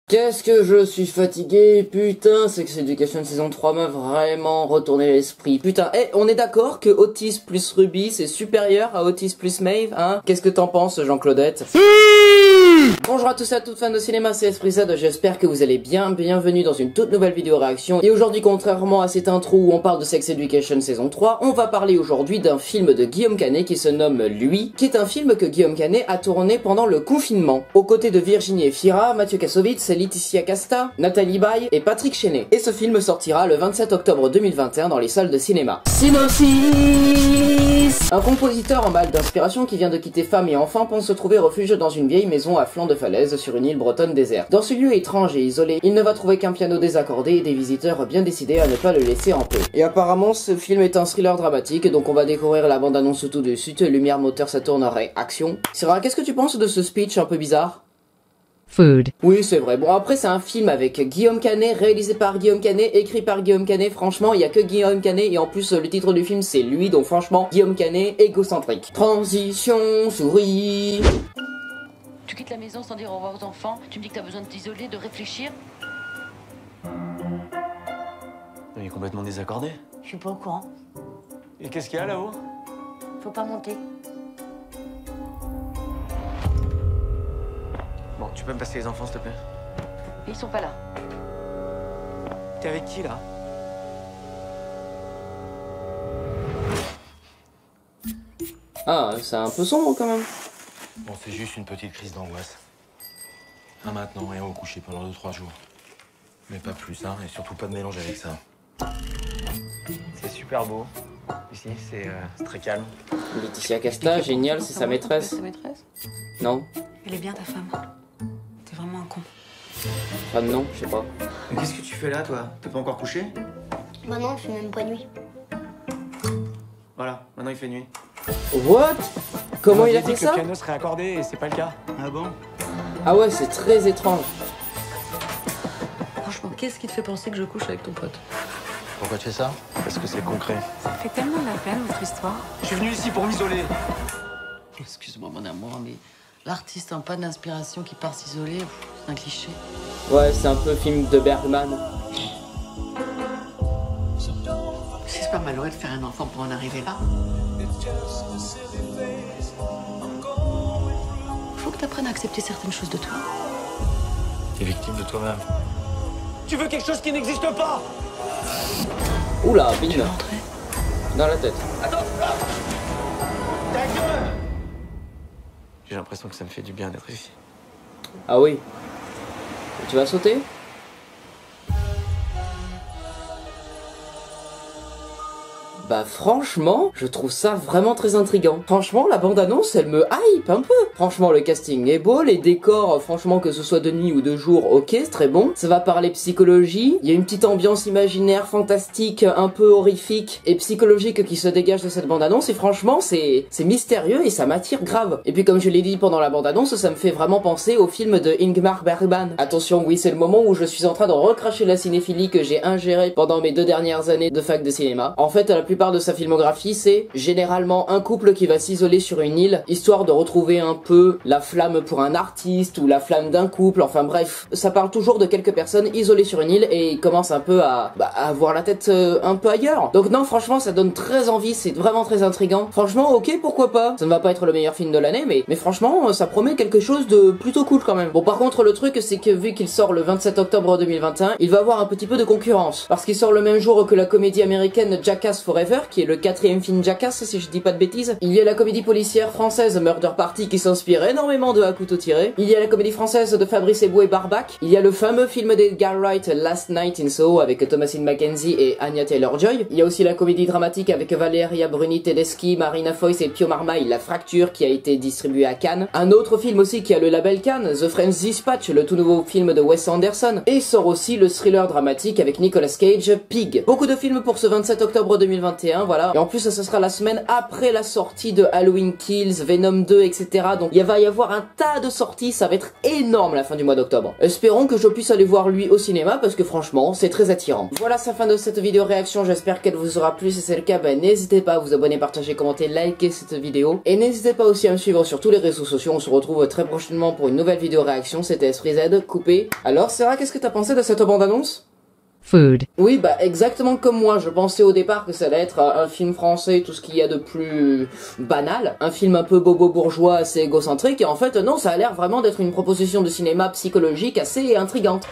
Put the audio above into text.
Qu'est-ce que je suis fatigué, putain, Sex Education saison 3 m'a vraiment retourné l'esprit. Putain, on est d'accord que Otis plus Ruby c'est supérieur à Otis plus Maeve, hein? Qu'est-ce que t'en penses, Jean-Claudette? Bonjour à tous et à toutes fans de cinéma, c'est Esprit Z, j'espère que vous allez bien, bienvenue dans une toute nouvelle vidéo réaction. Et aujourd'hui, contrairement à cette intro où on parle de Sex Education saison 3, on va parler aujourd'hui d'un film de Guillaume Canet qui se nomme Lui, qui est un film que Guillaume Canet a tourné pendant le confinement, aux côtés de Virginie Efira, Mathieu Kassovitz, Laetitia Casta, Nathalie Baye et Patrick Chenet. Et ce film sortira le 27 octobre 2021 dans les salles de cinéma. Synopsis. Un compositeur en mal d'inspiration qui vient de quitter femme et enfant pense se trouver refuge dans une vieille maison à flanc de falaise sur une île bretonne déserte. Dans ce lieu étrange et isolé, il ne va trouver qu'un piano désaccordé et des visiteurs bien décidés à ne pas le laisser en paix. Et apparemment, ce film est un thriller dramatique, donc on va découvrir la bande-annonce tout de suite, lumière, moteur, ça tournerait, action. Syrah, qu'est-ce que tu penses de ce speech un peu bizarre? Food. Oui, c'est vrai. Bon, après, c'est un film avec Guillaume Canet, réalisé par Guillaume Canet, écrit par Guillaume Canet. Franchement, il y a que Guillaume Canet, et en plus, le titre du film, c'est Lui, donc franchement, Guillaume Canet, égocentrique. Transition, souris. Tu quittes la maison sans dire au revoir aux enfants, tu me dis que t'as besoin de t'isoler, de réfléchir. Il est complètement désaccordé. Je suis pas au courant. Et qu'est-ce qu'il y a là-haut? Faut pas monter. Bon, tu peux me passer les enfants, s'il te plaît? Ils sont pas là. T'es avec qui, là? Ah, c'est un peu sombre quand même. Bon, c'est juste une petite crise d'angoisse. Un maintenant et au coucher pendant 2-3 jours. Mais pas plus, hein, et surtout pas de mélange avec ça. C'est super beau. Ici, c'est très calme. Laetitia Casta, génial, c'est sa maîtresse. Sa maîtresse? Non? Elle est bien ta femme. T'es vraiment un con. Enfin non, je sais pas. Mais qu'est-ce que tu fais là, toi? T'es pas encore couché? Bah non, il fait même pas nuit. Voilà, maintenant il fait nuit. What? Comment il a fait dit que ça? le piano serait accordé et c'est pas le cas. Ah bon? Ah ouais, c'est très étrange. Franchement, qu'est-ce qui te fait penser que je couche avec ton pote? Pourquoi tu fais ça? Parce que c'est concret. Ça fait tellement de la peine, votre histoire. Je suis venu ici pour m'isoler. Excuse-moi, mon amour, mais l'artiste en panne d'inspiration qui part s'isoler, c'est un cliché. Ouais, c'est un peu film de Bergman. C'est pas malheureux de faire un enfant pour en arriver là. Faut que t'apprennes à accepter certaines choses de toi. T'es victime de toi-même. Tu veux quelque chose qui n'existe pas? Oula, Tu bim. veux rentrer? Dans la tête. Attends! Ta gueule! J'ai l'impression que ça me fait du bien d'être ici. Ah oui. Tu vas sauter? Bah franchement, je trouve ça vraiment très intriguant. Franchement, la bande-annonce, elle me hype un peu. Franchement, le casting est beau, les décors, franchement, que ce soit de nuit ou de jour, ok, c'est très bon. Ça va parler psychologie, il y a une petite ambiance imaginaire, fantastique, un peu horrifique et psychologique qui se dégage de cette bande-annonce, et franchement, c'est mystérieux et ça m'attire grave. Et puis comme je l'ai dit pendant la bande-annonce, ça me fait vraiment penser au film de Ingmar Bergman. Attention, oui, c'est le moment où je suis en train de recracher la cinéphilie que j'ai ingérée pendant mes 2 dernières années de fac de cinéma. En fait, la plupart de sa filmographie, c'est généralement un couple qui va s'isoler sur une île, histoire de retrouver un peu la flamme pour un artiste, ou la flamme d'un couple, enfin bref. Ça parle toujours de quelques personnes isolées sur une île, et ils commencent un peu à avoir la tête un peu ailleurs. Donc non, franchement, ça donne très envie, c'est vraiment très intriguant. Franchement, ok, pourquoi pas. Ça ne va pas être le meilleur film de l'année, mais franchement, ça promet quelque chose de plutôt cool quand même. Bon, par contre, le truc, c'est que vu qu'il sort le 27 octobre 2021, il va avoir un petit peu de concurrence. Parce qu'il sort le même jour que la comédie américaine Jackass Forever, qui est le 4e film Jackass, si je dis pas de bêtises. Il y a la comédie policière française Murder Party qui s'inspire énormément de À couteau tiré. Il y a la comédie française de Fabrice Eboué et Barbac. Il y a le fameux film d'Edgar Wright Last Night in Soho avec Thomasine McKenzie et Anya Taylor-Joy. Il y a aussi la comédie dramatique avec Valeria Bruni Tedeschi, Marina Foïs et Pio Marmaille, La Fracture, qui a été distribuée à Cannes. Un autre film aussi qui a le label Cannes, The French Dispatch, le tout nouveau film de Wes Anderson. Et sort aussi le thriller dramatique avec Nicolas Cage, Pig. Beaucoup de films pour ce 27 octobre 2021. 2021, voilà. Et en plus, ça sera la semaine après la sortie de Halloween Kills, Venom 2, etc. Donc il va y avoir un tas de sorties, ça va être énorme la fin du mois d'octobre. Espérons que je puisse aller voir lui au cinéma parce que franchement, c'est très attirant. Voilà, c'est la fin de cette vidéo réaction, j'espère qu'elle vous aura plu. Si c'est le cas, ben, n'hésitez pas à vous abonner, partager, commenter, liker cette vidéo. Et n'hésitez pas aussi à me suivre sur tous les réseaux sociaux, on se retrouve très prochainement pour une nouvelle vidéo réaction. C'était Esprit Z, coupé. Alors Sarah, qu'est-ce que t'as pensé de cette bande-annonce? Food. Oui, bah exactement comme moi, je pensais au départ que ça allait être un film français, tout ce qu'il y a de plus banal, un film un peu bobo bourgeois, assez égocentrique, et en fait non, ça a l'air vraiment d'être une proposition de cinéma psychologique assez intrigante.